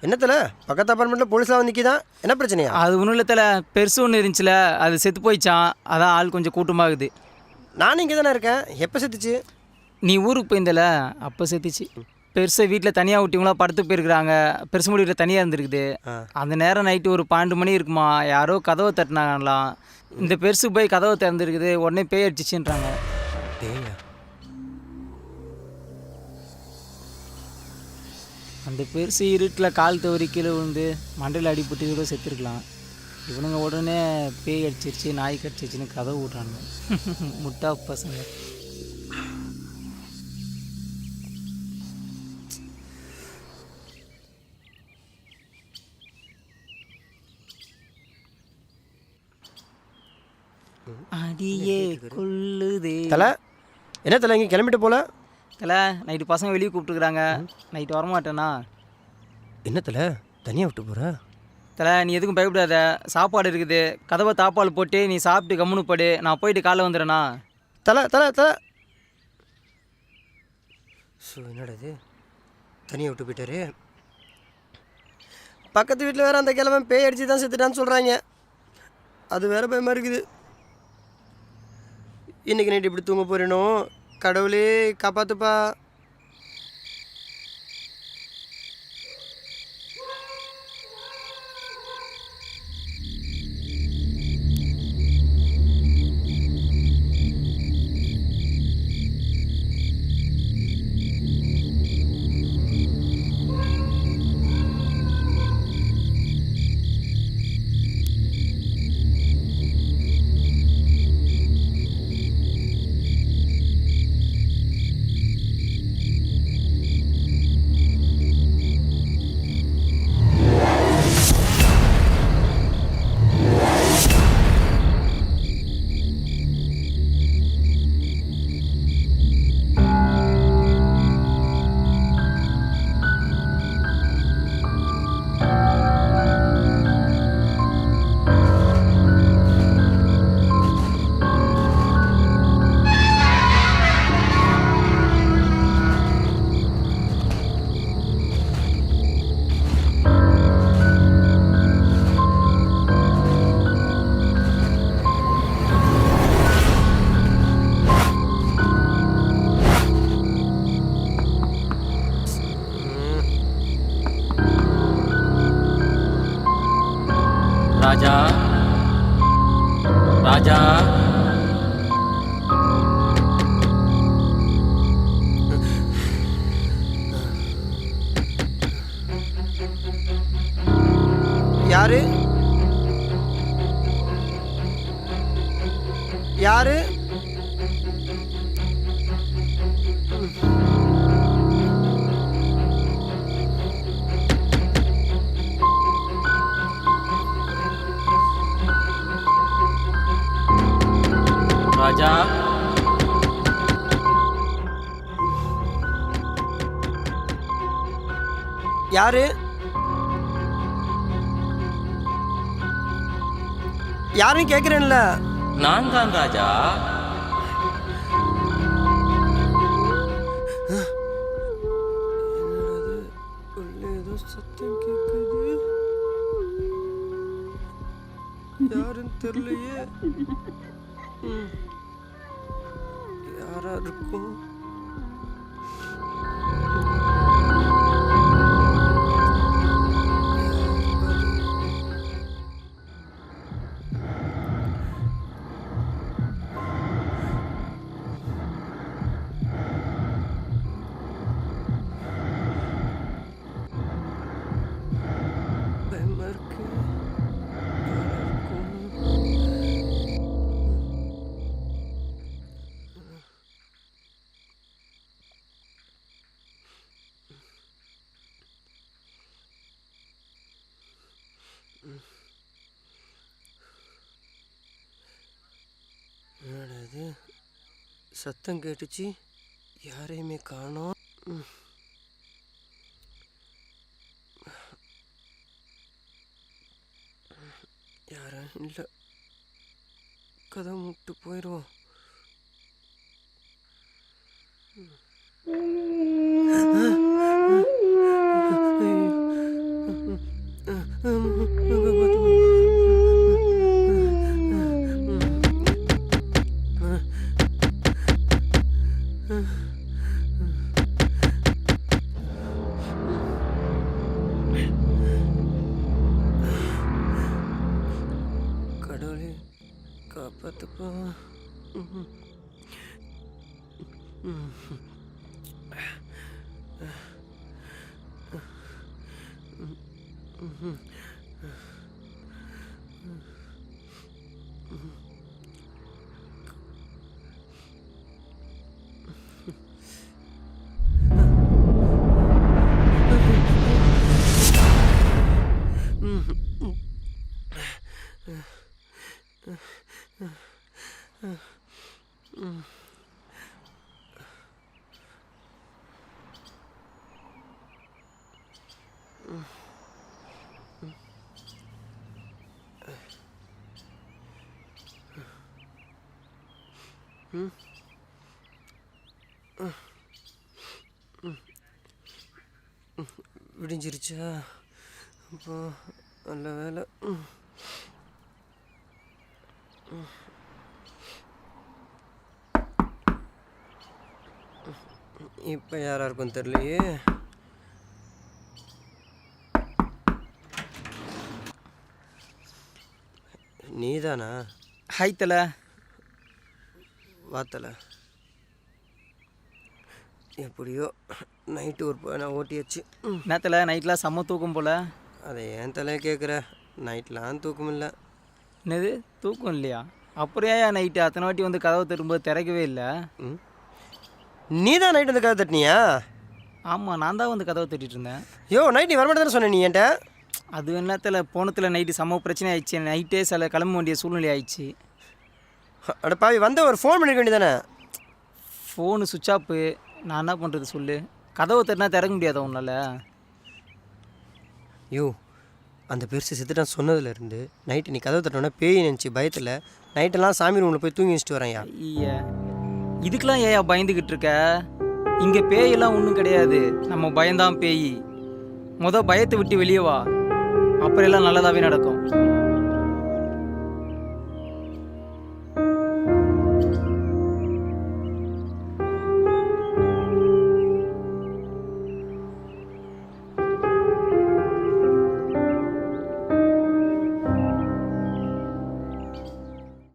என்னத்தில் பக்கத்து அப்பார்ட்மெண்ட்டில் போலீஸாக வந்து நிற்கிதான், என்ன பிரச்சனையா? அது ஒன்றும் இல்லை, பெருசு ஒன்று இருந்துச்சுல, அது செத்து போயிடுச்சான். அதான் ஆள் கொஞ்சம் கூட்டமாகுது. நானும் இங்கே தானே இருக்கேன். எப்போ செத்துச்சு? நீ ஊருக்கு போயிருந்தல, அப்போ செத்துச்சு. பெருசை வீட்டில் தனியாக விட்டிங்களா படுத்து போயிருக்கிறாங்க. பெருசு முடி வீட்டில் தனியாக இருந்திருக்குது. அந்த நேரம் நைட்டு ஒரு 12 மணி இருக்குமா, யாரோ கதவை தட்டினாங்களாம். இந்த பெருசு போய் கதவை திறந்துருக்குது, உடனே பேய் அடிச்சிச்சுன்றாங்க. பேயா? அந்த பெருசு இருட்டில் கால் தவறி கீழே விழுந்து மண்டையில் அடிபட்டு கூட செத்துருக்கலாம். இவனுங்க உடனே பேய் அடிச்சிருச்சு, நாய் கடிச்சிருச்சுன்னு கதவை விட்றாங்க. முட்டா பசங்க. அடியே கொள்ளுதே. தலை என்ன தலை இங்கே கிளம்பிட்டு போல? தலை நைட்டு பசங்க வெளியே கூப்பிட்டுருக்குறாங்க, நைட்டு வரமாட்டேண்ணா. என்ன தலை தனியாக விட்டு போகிற? தலை நீ எதுக்கும் பயப்படாத, சாப்பாடு இருக்குது. கதவை தாப்பால் போட்டு நீ சாப்பிட்டு கம்முன்னு படு, நான் போயிட்டு காலைல வந்துடுறேண்ணா. தலை தலை தலை ஸோ என்னடா இது, தனியாக விட்டு போயிட்டாரு. பக்கத்து வீட்டில் வேறு அந்த கிழமை பேய் அடிச்சு தான் செத்துட்டான்னு சொல்கிறாங்க. அது வேறு பயமாக இருக்குது. இன்றைக்கி நைட்டு இப்படி தூங்க போகிறேனோ, கடவுளே காப்பாற்றுப்பா. ராஜா, ராஜா, யாரு யாரு? ராஜா, யாரு? யாரும் கேட்குறேன்ல. நான் தான் ராஜா. ஏதோ சத்தம் கேட்குது, யாருன்னு தெரியலையே. யாரா இருக்கும்? பயமா இருக்கு. என்னது சத்தம் கேட்டுச்சு, யாரையுமே காணோம். யாரும் இல்லை, கதை முட்டு போயிடுவோம். கடவுளே காப்பாத்துப்பா. விடிஞ்சிருச்சா? அப்போ நல்ல வேலை. இப்போ யாரா இருக்கும் தெரியலையே. நீதானா? ஹாய் தல. வாத்தல எப்படியோ நைட்டு ஒரு நான் ஓட்டியாச்சு. நேரத்தில் நைட்லாம் செம்ம தூக்கம் போல். அதை ஏன் தலையை கேட்குற? நைட்லாம் தூக்கம் இல்லை. என்னது தூக்கம் இல்லையா? அப்புறம் ஏன் நைட்டு அத்தனை வாட்டி வந்து கதவை தரும்போது திறக்கவே இல்லை? நீ தான் நைட்டு வந்து கதை தட்டினியா? ஆமாம், நான் தான் வந்து கதவை தட்டிட்டு இருந்தேன். யோ நைட் நீ வரமாட்டே தானே சொன்ன நீ என்கிட்ட. அது என்னத்தில் போனத்தில் நைட்டு செம்ம பிரச்சனை ஆயிடுச்சு. நைட்டே சில கிளம்ப வேண்டிய சூழ்நிலை ஆயிடுச்சு. அட பாவி, வந்த ஒரு ஃபோன் பண்ணிக்க வேண்டியதானே? ஃபோனு சுவிட்ச் ஆஃபு. நான் என்ன பண்ணுறது சொல்லு? கதவை தட்டினா திறக்க முடியாதா உன்னால்? யோ அந்த பெருசு செத்துட்டான் சொன்னதுலேருந்து நைட்டு நீ கதவை தட்டினோன்னா பேய் நினச்சி பயத்தில் நைட்டெல்லாம் சாமி ரூமில் போய் தூங்கி வச்சுட்டு வரேன்யா. ஐயா, இதுக்கெல்லாம் ஏன் பயந்துக்கிட்டு இருக்க? இங்கே பேயெல்லாம் ஒன்றும் கிடையாது. நம்ம பயந்தான் பேய். பயத்தை விட்டு வெளியே வா, அப்புறம் எல்லாம் நல்லதாகவே நடக்கும்.